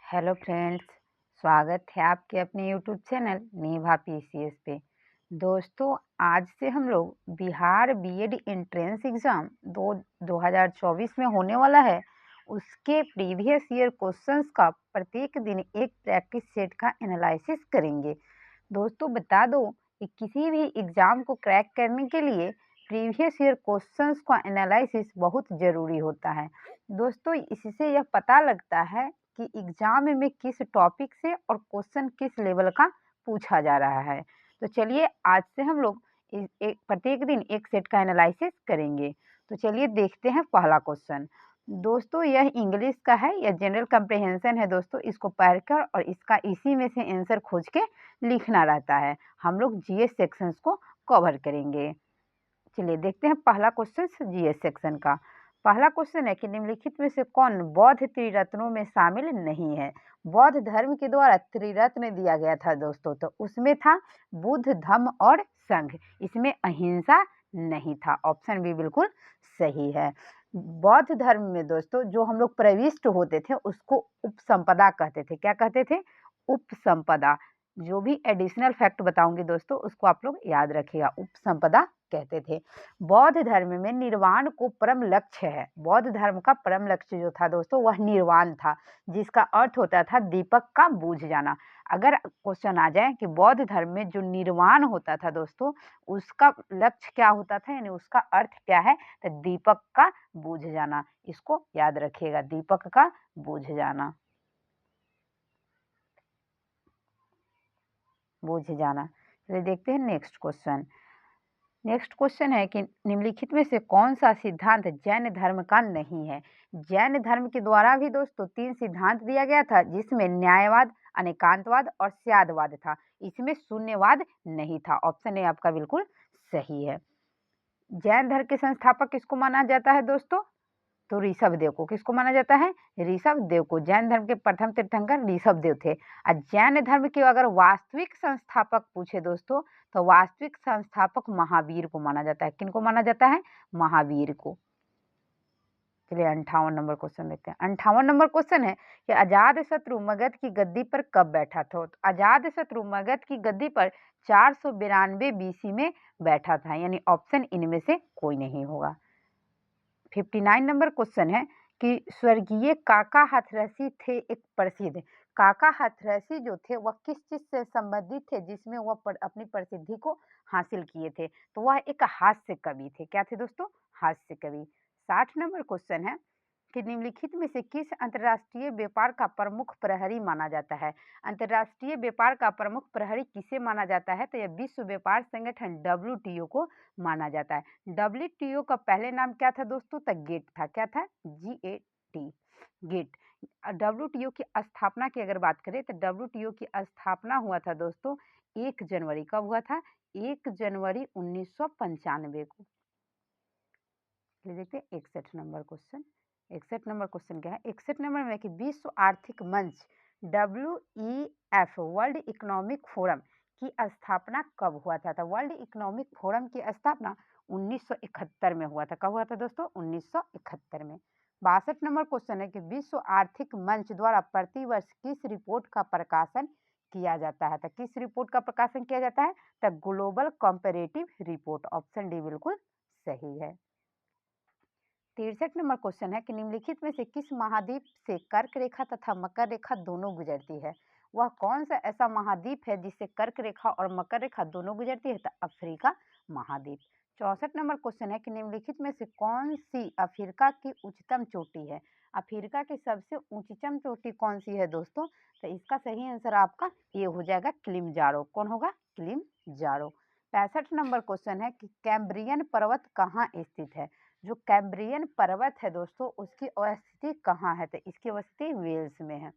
Hello friends, स्वागत है आपके अपने यूट्यूब चैनल नेभा पीसीएस पे। दोस्तों, आज से हम लोग बिहार बीएड एंट्रेंस एग्ज़ाम 2024 में होने वाला है, उसके प्रीवियस ईयर क्वेश्चंस का प्रत्येक दिन एक प्रैक्टिस सेट का एनालिसिस करेंगे। दोस्तों, बता दो कि किसी भी एग्ज़ाम को क्रैक करने के लिए प्रीवियस ईयर क्वेश्चंस का एनालिसिस बहुत ज़रूरी होता है। दोस्तों, इससे यह पता लगता है कि एग्जाम में किस टॉपिक से और क्वेश्चन किस लेवल का पूछा जा रहा है। तो चलिए आज से हम लोग प्रत्येक दिन एक सेट का एनालिसिस करेंगे। तो चलिए देखते हैं पहला क्वेश्चन। दोस्तों, यह इंग्लिश का है, यह जनरल कंप्रिहेंशन है। दोस्तों, इसको पढ़कर और इसका इसी में से आंसर खोज के लिखना रहता है। हम लोग जीएस सेक्शंस को कवर करेंगे। चलिए देखते हैं पहला क्वेश्चन जीएस सेक्शन का। पहला क्वेश्चन है कि निम्नलिखित में से कौन बौद्ध त्रिरत्नों में शामिल नहीं है। बौद्ध धर्म के द्वारा त्रिरत्न दिया गया था दोस्तों, तो उसमें था बुद्ध, धम्म और संघ। इसमें अहिंसा नहीं था। ऑप्शन बी बिल्कुल सही है। बौद्ध धर्म में दोस्तों जो हम लोग प्रविष्ट होते थे उसको उपसंपदा कहते थे। क्या कहते थे? उपसंपदा। जो भी एडिशनल फैक्ट बताऊंगी दोस्तों उसको आप लोग याद रखिएगा। उपसंपदा कहते थे। बौद्ध धर्म में निर्वाण को परम लक्ष्य है। बौद्ध धर्म का परम लक्ष्य जो था दोस्तों वह निर्वाण था, जिसका अर्थ होता था दीपक का बुझ जाना। अगर क्वेश्चन आ जाए कि बौद्ध धर्म में जो निर्वाण होता था दोस्तों उसका लक्ष्य क्या होता था, यानी उसका अर्थ क्या है, तो दीपक का बुझ जाना। इसको याद रखिएगा, दीपक का बुझ जाना, बुझ जाना। चलिए देखते हैं नेक्स्ट क्वेश्चन। नेक्स्ट क्वेश्चन है कि निम्नलिखित में से कौन सा सिद्धांत जैन धर्म का नहीं है। जैन धर्म के द्वारा भी दोस्तों 3 सिद्धांत दिया गया था, जिसमें न्यायवाद, अनेकांतवाद और स्यादवाद था। इसमें शून्यवाद नहीं था। ऑप्शन ए आपका बिल्कुल सही है। जैन धर्म के संस्थापक किसको माना जाता है दोस्तों? तो ऋषभ देव को। किसको माना जाता है? ऋषभ देव को। जैन धर्म के प्रथम तीर्थंकर ऋषभ देव थे। और जैन धर्म के अगर वास्तविक संस्थापक पूछे दोस्तों तो वास्तविक संस्थापक महावीर को माना जाता है। किनको माना जाता है? महावीर को। चलिए 58 नंबर क्वेश्चन देखते हैं। 58 नंबर क्वेश्चन है कि अजात शत्रु मगध की गद्दी पर कब बैठा था। तो अजात शत्रु मगध की गद्दी पर 492 बीसी में बैठा था, यानी ऑप्शन इनमें से कोई नहीं होगा। 59 नंबर क्वेश्चन है कि स्वर्गीय काका हाथरसी थे एक प्रसिद्ध। काका हाथरसी जो थे वह किस चीज से संबंधित थे जिसमें वह अपनी प्रसिद्धि को हासिल किए थे? तो वह एक हास्य कवि थे। क्या थे दोस्तों? हास्य कवि। 60 नंबर क्वेश्चन है कि निम्नलिखित में से किस अंतर्राष्ट्रीय व्यापार का प्रमुख प्रहरी माना जाता है। अंतर्राष्ट्रीय व्यापार का प्रमुख प्रहरी किसे माना जाता है? तो यह विश्व व्यापार संगठन डब्ल्यूटीओ को माना जाता है। डब्ल्यूटीओ का पहले नाम क्या था दोस्तों? तो गेट था। क्या था? GAT, gate. डब्ल्यूटीओ की स्थापना की अगर बात करें तो डब्ल्यूटीओ की स्थापना हुआ था दोस्तों 1 जनवरी। कब हुआ था? 1 जनवरी 1995 को। ये देखते हैं 61 नंबर क्वेश्चन। 61 नंबर क्वेश्चन क्या है? 61 नंबर में कि विश्व आर्थिक मंच WEF वर्ल्ड इकोनॉमिक फोरम की स्थापना कब हुआ था? तो वर्ल्ड इकोनॉमिक फोरम की स्थापना 1971 में हुआ था। कब हुआ था दोस्तों? 1971 में। 62 नंबर क्वेश्चन है कि विश्व आर्थिक मंच द्वारा प्रतिवर्ष किस रिपोर्ट का प्रकाशन किया जाता है? तो किस रिपोर्ट का प्रकाशन किया जाता है? तो global comparative report. Option D बिल्कुल सही है। 63 नंबर क्वेश्चन है कि निम्नलिखित में से किस महाद्वीप से कर्क रेखा तथा मकर रेखा दोनों गुजरती है? वह कौन सा ऐसा महाद्वीप है जिससे कर्क रेखा और मकर रेखा दोनों गुजरती है? तो अफ्रीका महाद्वीप। 64 नंबर क्वेश्चन है कि निम्नलिखित में से कौन सी अफ्रीका की उच्चतम चोटी है? अफ्रीका की सबसे उच्चतम चोटी कौन सी है दोस्तों? तो इसका सही आंसर आपका ये हो जाएगा किलिमंजारो। कौन होगा? किलिमंजारो। 65 नंबर क्वेश्चन है कि कैम्ब्रियन पर्वत कहाँ स्थित है? जो कैम्ब्रियन पर्वत है दोस्तों उसकी अवस्थिति कहाँ है? तो इसकी अवस्थिति वेल्स में है।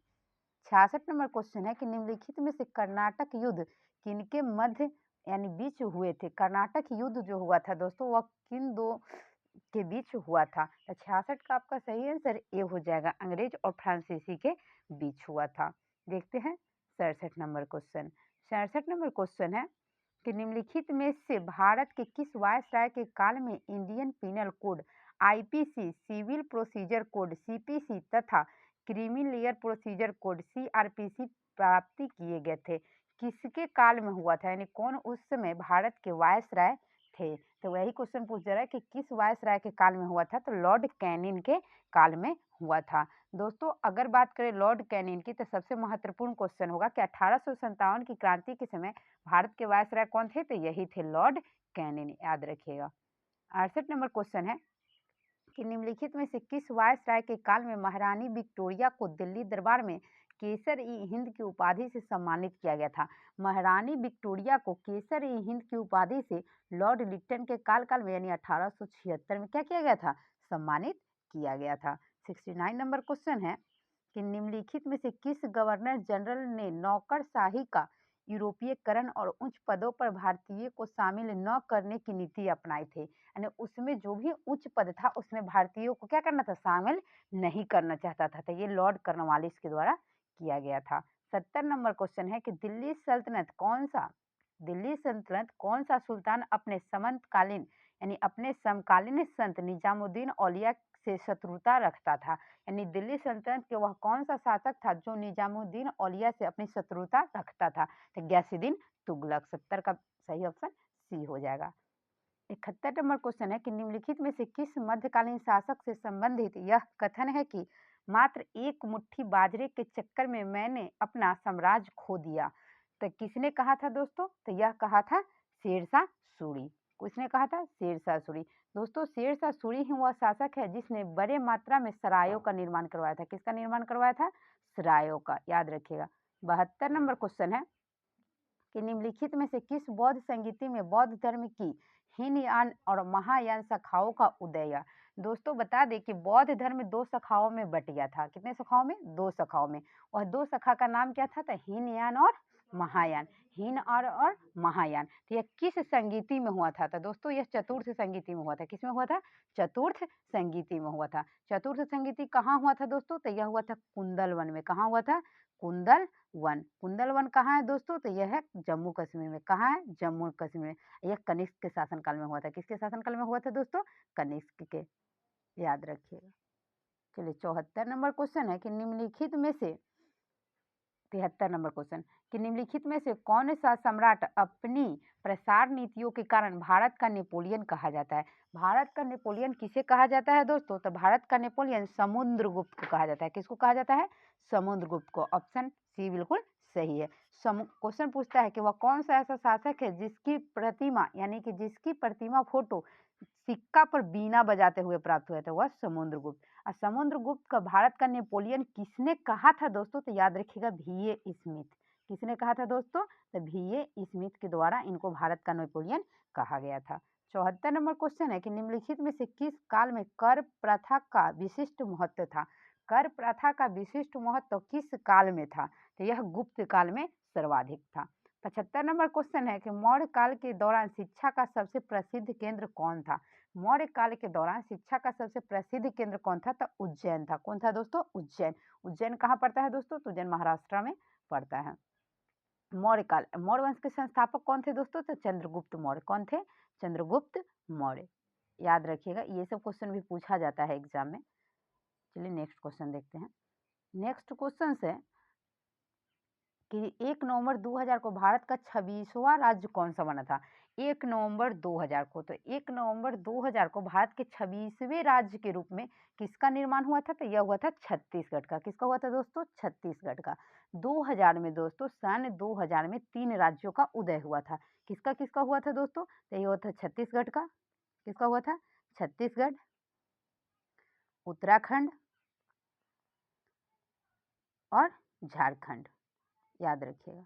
66 नंबर क्वेश्चन है कि निम्नलिखित में से कर्नाटक युद्ध किनके मध्य यानी बीच हुए थे? कर्नाटक युद्ध जो हुआ था दोस्तों वह किन दो के बीच हुआ था? तो 66 का आपका सही आंसर ए हो जाएगा, अंग्रेज और फ्रांसीसी के बीच हुआ था। देखते हैं 67 नंबर क्वेश्चन। 67 नंबर क्वेश्चन है कि निम्नलिखित में से भारत के किस वायसराय के काल में Indian penal code, IPC, civil procedure code, CPC तथा criminal procedure code CrPC प्राप्ति किए गए थे? किसके काल में हुआ था, यानी कौन उस समय भारत के वायसराय थे? तो वही क्वेश्चन पूछ रहा है कि किस वायसराय के काल में हुआ था, तो लॉर्ड कैनिंग के काल में हुआ था। दोस्तों अगर बात करें लॉर्ड कैनिंग की, तो सबसे महत्वपूर्ण क्वेश्चन होगा कि 1857 की क्रांति के समय भारत के वायसराय कौन थे, तो यही थे लॉर्ड कैनिंग, याद रखिएगा। 68 नंबर क्वेश्चन है कि निम्नलिखित में से किस वायसराय के काल में महारानी विक्टोरिया को दिल्ली दरबार में केसर ई हिंद की उपाधि से सम्मानित किया गया था? महारानी विक्टोरिया को केसर ई हिंद की उपाधि से लॉर्ड लिट्टन के काल में यानी 1876 में क्या किया गया था, सम्मानित किया गया था। 69 नंबर क्वेश्चन है कि निम्नलिखित में से किस गवर्नर जनरल ने नौकरशाही का यूरोपीयकरण और उच्च पदों पर भारतीय को शामिल न करने की नीति अपनाई थी? यानी उसमें जो भी उच्च पद था उसमें भारतीयों को क्या करना था, शामिल नहीं करना चाहता था, तो ये लॉर्ड कॉर्नवालिस के द्वारा किया गया था। 70 नंबर क्वेश्चन है कि दिल्ली सल्तनत कौन सा सुल्तान अपने समकालीन यानी अपने समकालीन संत निजामुद्दीन औलिया से शत्रुता रखता था? यानी दिल्ली सल्तनत के वह कौन सा शासक था जो निजामुद्दीन औलिया से अपनी शत्रुता रखता था? तो गयासुद्दीन तुगलक। 70 का सही ऑप्शन सी हो जाएगा। 71 नंबर क्वेश्चन है कि निम्नलिखित में से किस मध्यकालीन शासक से संबंधित यह कथन है कि मात्र एक मुट्ठी बाजरे के चक्कर में मैंने अपना साम्राज्य खो दिया? तो किसने कहा था दोस्तों, तो यह कहा था शेरशाह सूरी। किसने कहा था, शेरशाह सूरी। दोस्तों शेरशाह सूरी ही वह शासक है जिसने बड़े मात्रा में सरायों का निर्माण करवाया था। किसका निर्माण करवाया था, सरायों का, याद रखिएगा। 72 नंबर क्वेश्चन है कि निम्नलिखित में से किस बौद्ध संगीति में बौद्ध धर्म की हीनयान और महायान शाखाओं का उदय हुआ? दोस्तों बता दें कि बौद्ध धर्म दो शाखाओं में बट गया था। कितने शाखाओं में, दो शाखाओं में। और दो शाखा का नाम क्या था, तो हीनयान और महायान। हीन और महायान। तो यह किस संगीति में हुआ था, तो दोस्तों यह चतुर्थ संगीति में हुआ था। किसमें हुआ था, चतुर्थ संगीति में हुआ था। चतुर्थ संगीति कहाँ हुआ था दोस्तों, तो यह हुआ था कुंदल वन में। कहाँ हुआ था, कुंदल वन। कुंदल वन कहाँ है दोस्तों, तो यह है जम्मू कश्मीर में। कहाँ है, जम्मू कश्मीर में। यह कनिष्क के शासनकाल में हुआ था। किसके शासनकाल में हुआ था दोस्तों, कनिष्क के, याद रखिएगा। चलिए 74 नंबर क्वेश्चन है कि निम्नलिखित में से 73 नंबर क्वेश्चन कि निम्नलिखित में से कौन सा सम्राट अपनी प्रसार नीतियों के कारण भारत का नेपोलियन कहा जाता है? भारत का नेपोलियन किसे कहा जाता है दोस्तों, तो भारत का नेपोलियन समुद्रगुप्त को कहा जाता है। किसको कहा जाता है, समुद्रगुप्त को। ऑप्शन सी बिल्कुल सही है। क्वेश्चन पूछता है कि वह कौन सा ऐसा शासक है जिसकी प्रतिमा यानी कि जिसकी प्रतिमा फोटो सिक्का पर बीना बजाते हुए प्राप्त हुए थे, वह समुद्रगुप्त। और समुद्रगुप्त का भारत का नेपोलियन किसने कहा था दोस्तों, तो याद रखिएगा VA स्मिथ। किसने कहा था दोस्तों, तो VA स्मिथ के द्वारा इनको भारत का नेपोलियन कहा गया था। 74 नंबर क्वेश्चन है कि निम्नलिखित में से किस काल में कर प्रथा का विशिष्ट महत्व था? कर प्रथा का विशिष्ट महत्व किस काल में था, तो यह गुप्त काल में सर्वाधिक था। 75 नंबर क्वेश्चन है कि मौर्य काल के दौरान शिक्षा का सबसे प्रसिद्ध केंद्र कौन था? मौर्य काल के दौरान शिक्षा का सबसे प्रसिद्ध केंद्र कौन था, तो उज्जैन था। कौन था दोस्तों, उज्जैन। उज्जैन कहाँ पड़ता है दोस्तों, तो उज्जैन महाराष्ट्र में पड़ता है। मौर्य काल, मौर्य वंश के संस्थापक कौन थे दोस्तों, तो चंद्रगुप्त मौर्य। कौन थे, चंद्रगुप्त मौर्य, याद रखिएगा। ये सब क्वेश्चन भी पूछा जाता है एग्जाम में। चलिए नेक्स्ट क्वेश्चन देखते हैं। नेक्स्ट क्वेश्चन है कि 1 नवंबर 2000 को भारत का 26वां राज्य कौन सा बना था? 1 नवंबर 2000 को, तो 1 नवंबर 2000 को भारत के 26वें राज्य के रूप में किसका निर्माण हुआ था, तो यह हुआ था छत्तीसगढ़ का। किसका हुआ था दोस्तों, छत्तीसगढ़ का। 2000 में दोस्तों, सन 2000 में 3 राज्यों का उदय हुआ था। किसका किसका हुआ था दोस्तों, तो यह हुआ था छत्तीसगढ़ का। किसका हुआ था, छत्तीसगढ़, उत्तराखंड और झारखंड, याद रखिएगा।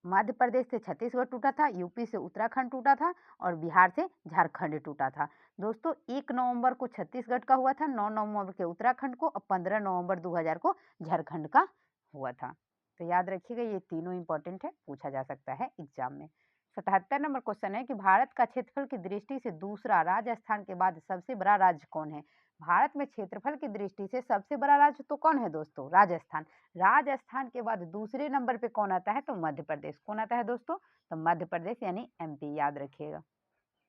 मध्य प्रदेश से छत्तीसगढ़ टूटा था, यूपी से उत्तराखंड टूटा था और बिहार से झारखंड टूटा था। दोस्तों 1 नवंबर को छत्तीसगढ़ का हुआ था, 9 नवंबर के उत्तराखंड को और 15 नवंबर 2000 को झारखंड का हुआ था। तो याद रखिएगा, ये तीनों इंपॉर्टेंट है, पूछा जा सकता है एग्जाम में। 77 नंबर क्वेश्चन है कि भारत का क्षेत्रफल की दृष्टि से दूसरा राजस्थान के बाद सबसे बड़ा राज्य कौन है? भारत में क्षेत्रफल की दृष्टि से सबसे बड़ा राज्य तो कौन है दोस्तों, राजस्थान। राजस्थान के बाद दूसरे नंबर पे कौन आता है, तो मध्य प्रदेश। कौन आता है दोस्तों, तो मध्य प्रदेश यानी MP, याद रखिएगा।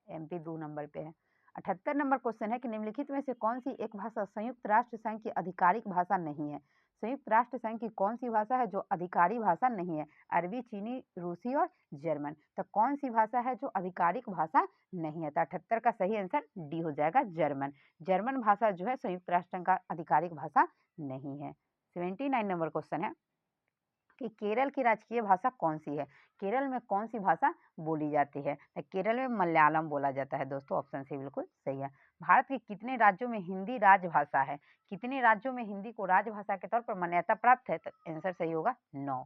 MP 2 नंबर पे है। 78 नंबर क्वेश्चन है कि निम्नलिखित में से कौन सी एक भाषा संयुक्त राष्ट्र संघ की आधिकारिक भाषा नहीं है। संयुक्त राष्ट्र संघ की कौन सी भाषा है जो आधिकारिक भाषा नहीं है? अरबी, चीनी, रूसी और जर्मन। तो कौन सी भाषा है जो आधिकारिक भाषा नहीं है? तो 78 का सही आंसर डी हो जाएगा, जर्मन। जर्मन भाषा जो है संयुक्त राष्ट्र संघ का आधिकारिक भाषा नहीं है। 79 नंबर क्वेश्चन है कि केरल की राजकीय भाषा कौन सी है? केरल में कौन सी भाषा बोली जाती है? तो केरल में मलयालम बोला जाता है दोस्तों, ऑप्शन सी बिल्कुल सही है। भारत के कितने राज्यों में हिंदी राजभाषा है? कितने राज्यों में हिंदी को राजभाषा के तौर पर मान्यता प्राप्त है? तो आंसर सही होगा 9।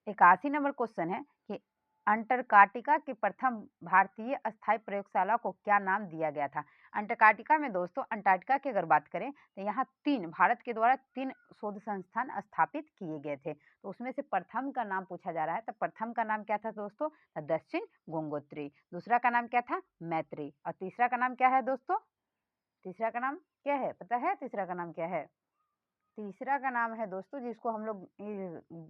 81 नंबर क्वेश्चन है कि अंटार्कटिका की प्रथम भारतीय अस्थायी प्रयोगशाला को क्या नाम दिया गया था? अंटार्कटिका में दोस्तों, अंटार्कटिका की अगर बात करें तो यहाँ भारत के द्वारा 3 शोध संस्थान स्थापित किए गए थे। तो उसमें से प्रथम का नाम पूछा जा रहा है, तो प्रथम का नाम क्या था दोस्तों? दक्षिण गंगोत्री। दूसरा का नाम क्या था? मैत्री। और तीसरा का नाम क्या है दोस्तों? तीसरा का नाम क्या है? पता है तीसरा का नाम क्या है? तीसरा का नाम है दोस्तों, जिसको हम लोग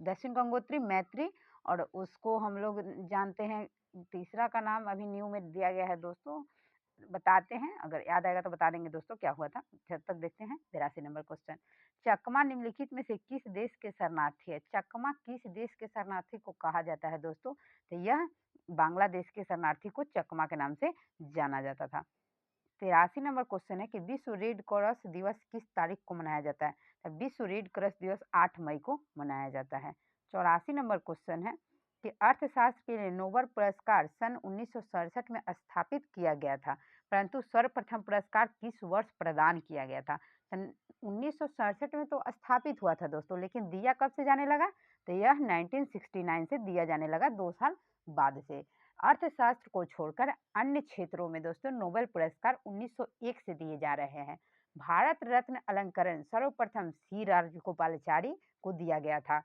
दक्षिण गंगोत्री, मैत्री, और उसको हम लोग जानते हैं। तीसरा का नाम अभी न्यू में दिया गया है दोस्तों, बताते हैं, अगर याद आएगा तो बता देंगे दोस्तों क्या हुआ था। जब तक देखते हैं 82 नंबर क्वेश्चन। चकमा निम्नलिखित में से किस देश के शरणार्थी है? चकमा किस देश के शरणार्थी को कहा जाता है दोस्तों? तो यह बांग्लादेश के शरणार्थी को चकमा के नाम से जाना जाता था। 83 नंबर क्वेश्चन है कि विश्व रेड क्रॉस दिवस किस तारीख को मनाया जाता है? तो विश्व रेड क्रॉस दिवस 8 मई को मनाया जाता है। 84 नंबर क्वेश्चन है कि अर्थशास्त्र के लिए नोबेल पुरस्कार सन 1967 में स्थापित किया गया था, परंतु सर्वप्रथम पुरस्कार किस वर्ष प्रदान किया गया था? सन 1967 में तो स्थापित हुआ था दोस्तों, लेकिन दिया कब से जाने लगा? तो यह 1969 से दिया जाने लगा, 2 साल बाद से। अर्थशास्त्र को छोड़कर अन्य क्षेत्रों में दोस्तों नोबेल पुरस्कार 1901 से दिए जा रहे हैं। भारत रत्न अलंकरण सर्वप्रथम सी राजगोपालाचारी को दिया गया था।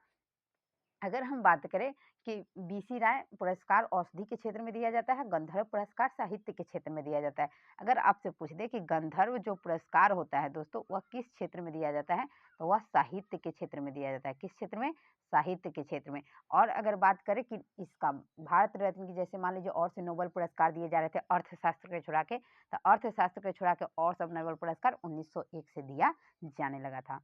अगर हम बात करें कि बीसी राय पुरस्कार औषधि के क्षेत्र में दिया जाता है, गंधर्व पुरस्कार साहित्य के क्षेत्र में दिया जाता है। अगर आपसे पूछ दे कि गंधर्व जो पुरस्कार होता है दोस्तों, वह किस क्षेत्र में दिया जाता है? तो वह साहित्य के क्षेत्र में दिया जाता है। किस क्षेत्र में? साहित्य के क्षेत्र में। और अगर बात करें कि इसका भारत रत्न की, जैसे मान लीजिए और से नोबेल पुरस्कार दिए जा रहे थे अर्थशास्त्र के छुड़ा के, तो अर्थशास्त्र के छुड़ा के और सब नोबेल पुरस्कार 1901 से दिया जाने लगा था।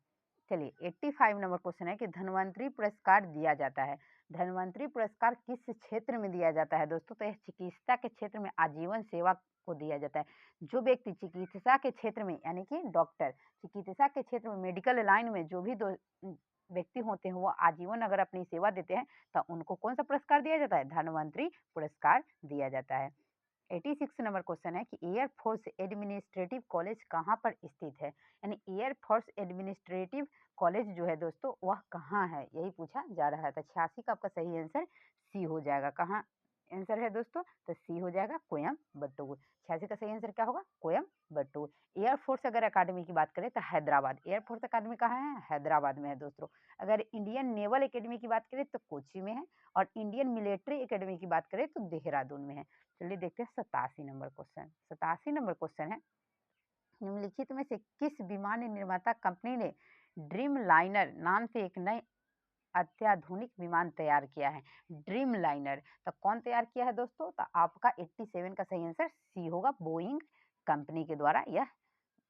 चलिए 85 नंबर क्वेश्चन है कि धन्वंतरी पुरस्कार दिया जाता है। धन्वंतरी पुरस्कार किस क्षेत्र में दिया जाता है दोस्तों? तो यह चिकित्सा के क्षेत्र में आजीवन सेवा को दिया जाता है। जो व्यक्ति चिकित्सा के क्षेत्र में, यानी कि डॉक्टर, चिकित्सा के क्षेत्र में, मेडिकल लाइन में जो भी व्यक्ति होते हैं वो आजीवन अगर अपनी सेवा देते हैं तो उनको कौन सा पुरस्कार दिया जाता है? धन्वंतरी पुरस्कार दिया जाता है। 86 नंबर क्वेश्चन है कि एयरफोर्स एडमिनिस्ट्रेटिव कॉलेज कहाँ पर स्थित है? यानी एयरफोर्स एडमिनिस्ट्रेटिव कॉलेज जो है दोस्तों, वह कहाँ है, यही पूछा जा रहा था। 86 का आपका सही आंसर सी हो जाएगा। कहाँ आंसर है दोस्तों? तो सी हो जाएगा, कोयम्बटूर। 86 का सही आंसर क्या होगा? कोयम्बटूर। एयरफोर्स अगर अकादमी की बात करें तो हैदराबाद। एयरफोर्स अकादमी कहाँ है? हैदराबाद में है दोस्तों। अगर इंडियन नेवल एकेडमी की बात करें तो कोच्चि में है, और इंडियन मिलिट्री एकेडमी की बात करें तो देहरादून में है। चलिए देखते हैं 87 नंबर क्वेश्चन। 87 नंबर क्वेश्चन है, निम्नलिखित में से किस विमान निर्माता कंपनी ने ड्रीम लाइनर नाम से एक नए अत्याधुनिक विमान तैयार किया है? ड्रीम लाइनर तो कौन तैयार किया है दोस्तों? तो आपका 87 का सही आंसर सी होगा, बोइंग कंपनी के द्वारा यह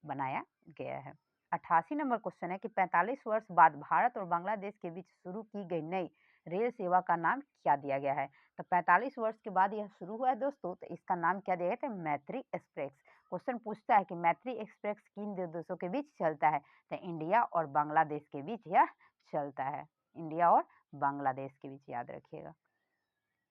बनाया गया है। 88 नंबर क्वेश्चन है कि 45 वर्ष बाद भारत और बांग्लादेश के बीच शुरू की गई नई रेल सेवा का नाम क्या दिया गया है? तो 45 वर्ष के बाद यह शुरू हुआ है दोस्तों, तो इसका नाम क्या दिया गया था? मैत्री एक्सप्रेस। क्वेश्चन पूछता है कि मैत्री एक्सप्रेस किन दो देशों के बीच चलता है? तो इंडिया और बांग्लादेश के बीच यह चलता है। इंडिया और बांग्लादेश के बीच, याद रखिएगा।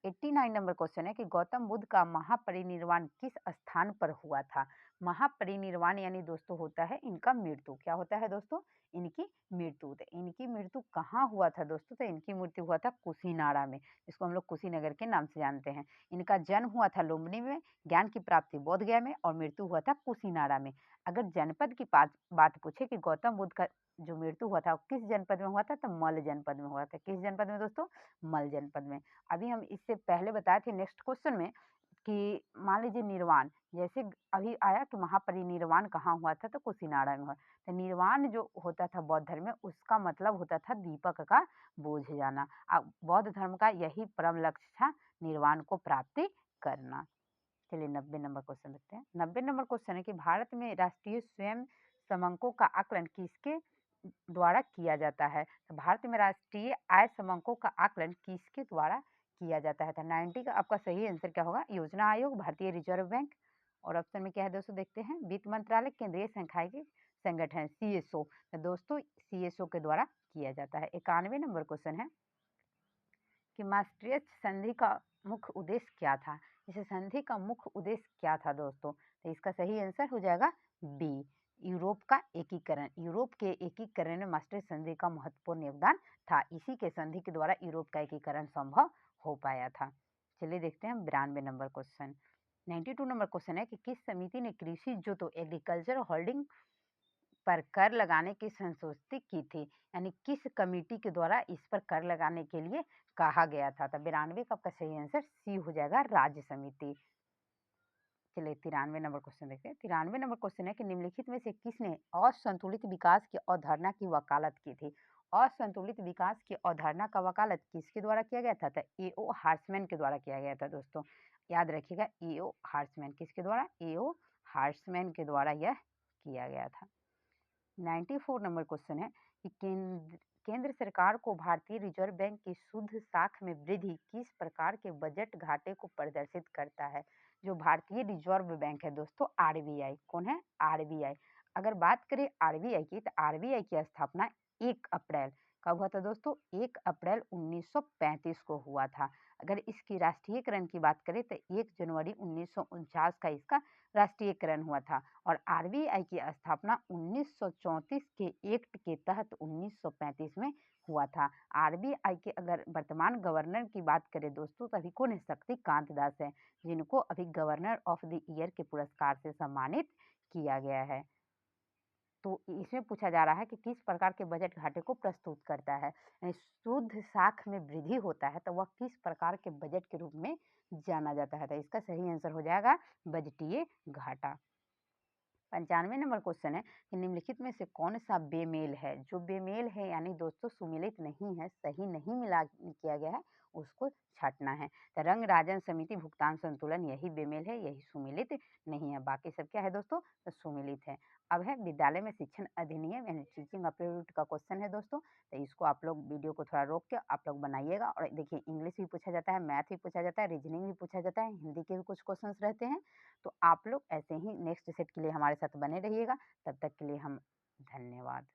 89 नंबर क्वेश्चन है कि गौतम बुद्ध का महापरिनिर्वाण किस स्थान पर हुआ था? महापरिनिर्वाण यानी दोस्तों होता है इनका मृत्यु। क्या होता है दोस्तों? इनकी मृत्यु। तो इनकी मृत्यु कहाँ हुआ था दोस्तों? तो इनकी मृत्यु हुआ था कुशीनाड़ा में, जिसको हम लोग कुशीनगर के नाम से जानते हैं। इनका जन्म हुआ था लुम्बिनी में, ज्ञान की प्राप्ति बोध गया में, और मृत्यु हुआ था कुशीनाड़ा में। अगर जनपद की बात पूछे कि गौतम बुद्ध का जो मृत्यु हुआ था वो किस जनपद में हुआ था? तो मल जनपद में हुआ था। किस जनपद में दोस्तों? मल जनपद में। अभी हम इससे पहले बताए थे नेक्स्ट क्वेश्चन में कि मान लीजिए निर्वाण, जैसे अभी आया कि महापरिनिर्वाण कहाँ हुआ था? तो कुशीनाड़ा में हुआ। तो निर्वाण जो होता था बौद्ध धर्म में, उसका मतलब होता था दीपक का बुझ जाना। बौद्ध धर्म का यही परम लक्ष्य था, निर्वाण को प्राप्ति करना। चलिए 90 नंबर क्वेश्चन देखते हैं। 90 नंबर क्वेश्चन है कि भारत में राष्ट्रीय स्वयं समंको का आकलन किसके द्वारा किया जाता है? तो भारत में राष्ट्रीय आय समंको का आकलन किसके द्वारा किया जाता है? तो 90 का आपका सही आंसर क्या होगा? योजना आयोग, भारतीय रिजर्व बैंक। और ऑप्शन में क्या है दोस्तों देखते हैं, वित्त मंत्रालय, केंद्रीय सांख्यिकी संगठन सीएसओ। तो दोस्तों सीएसओ के द्वारा किया जाता है। 91 नंबर क्वेश्चन है कि मास्ट्रियट संधि का मुख्य उद्देश्य क्या था? इस संधि का मुख्य उद्देश्य क्या था दोस्तों? तो इसका सही आंसर हो जाएगा बी, यूरोप का एकीकरण। यूरोप के एकीकरण में मास्ट्रियट संधि का महत्वपूर्ण योगदान था। इसी के संधि के द्वारा यूरोप का एकीकरण संभव हो पाया था। चलिए देखते हैं 92 नंबर क्वेश्चन। 92 नंबर क्वेश्चन है कि किस समिति ने कृषि जो तो एग्रीकल्चर होल्डिंग पर कर लगाने की संस्तुति की थी? यानी किस कमेटी के द्वारा इस पर कर लगाने के लिए कहा गया था? तो 92 का आपका सही आंसर सी हो जाएगा, राज्य समिति। चलिए 93 नंबर क्वेश्चन देखते हैं। 93 नंबर क्वेश्चन है कि निम्नलिखित में से किसने असंतुलित विकास की अवधारणा की वकालत की थी? असंतुलित विकास की अवधारणा का वकालत किसके द्वारा किया गया था? तो एओ हार्समैन के द्वारा किया गया था दोस्तों। याद रखिएगा, एओ हार्समैन किसके द्वारा? एओ हार्समैन के द्वारा यह किया गया था। 94 नंबर क्वेश्चन है कि केंद्र सरकार को भारतीय रिजर्व बैंक की शुद्ध साख में वृद्धि किस प्रकार के बजट घाटे को प्रदर्शित करता है? जो भारतीय रिजर्व बैंक है दोस्तों, आरबीआई। कौन है? आरबीआई। अगर बात करें आरबीआई की, तो आरबीआई की स्थापना 1 अप्रैल कब हुआ था दोस्तों? 1 अप्रैल 1935 को हुआ था। अगर इसकी राष्ट्रीयकरण की बात करें तो 1 जनवरी 1949 का इसका राष्ट्रीयकरण हुआ था। और आरबीआई की स्थापना 1934 के एक्ट के तहत 1935 में हुआ था। आरबीआई के अगर वर्तमान गवर्नर की बात करें दोस्तों, तो अभी कौन है? शक्तिकांत दास है, जिनको अभी गवर्नर ऑफ द ईयर के पुरस्कार से सम्मानित किया गया है। तो इसमें पूछा जा रहा है कि किस प्रकार के बजट घाटे को प्रस्तुत करता है? यानी शुद्ध साख में वृद्धि होता है तो वह किस प्रकार के बजट के रूप में जाना जाता है? तो इसका सही आंसर हो जाएगा बजटीय घाटा। 95 नंबर क्वेश्चन है कि निम्नलिखित में से कौन सा बेमेल है? जो बेमेल है यानी दोस्तों सुमेलित नहीं है, सही नहीं मिला किया गया है, उसको छांटना है। तो रंग राजन समिति भुगतान संतुलन यही बेमेल है, यही सुमेलित नहीं है। बाकी सब क्या है दोस्तों? तो सुमेलित है। अब है विद्यालय में शिक्षण अधिनियम यानी टीचिंग एप्टीट्यूड का क्वेश्चन है दोस्तों। तो इसको आप लोग वीडियो को थोड़ा रोक के आप लोग बनाइएगा। और देखिए इंग्लिश भी पूछा जाता है, मैथ भी पूछा जाता है, रीजनिंग भी पूछा जाता है, हिंदी के भी कुछ क्वेश्चंस रहते हैं। तो आप लोग ऐसे ही नेक्स्ट सेट के लिए हमारे साथ बने रहिएगा। तब तक के लिए हम धन्यवाद।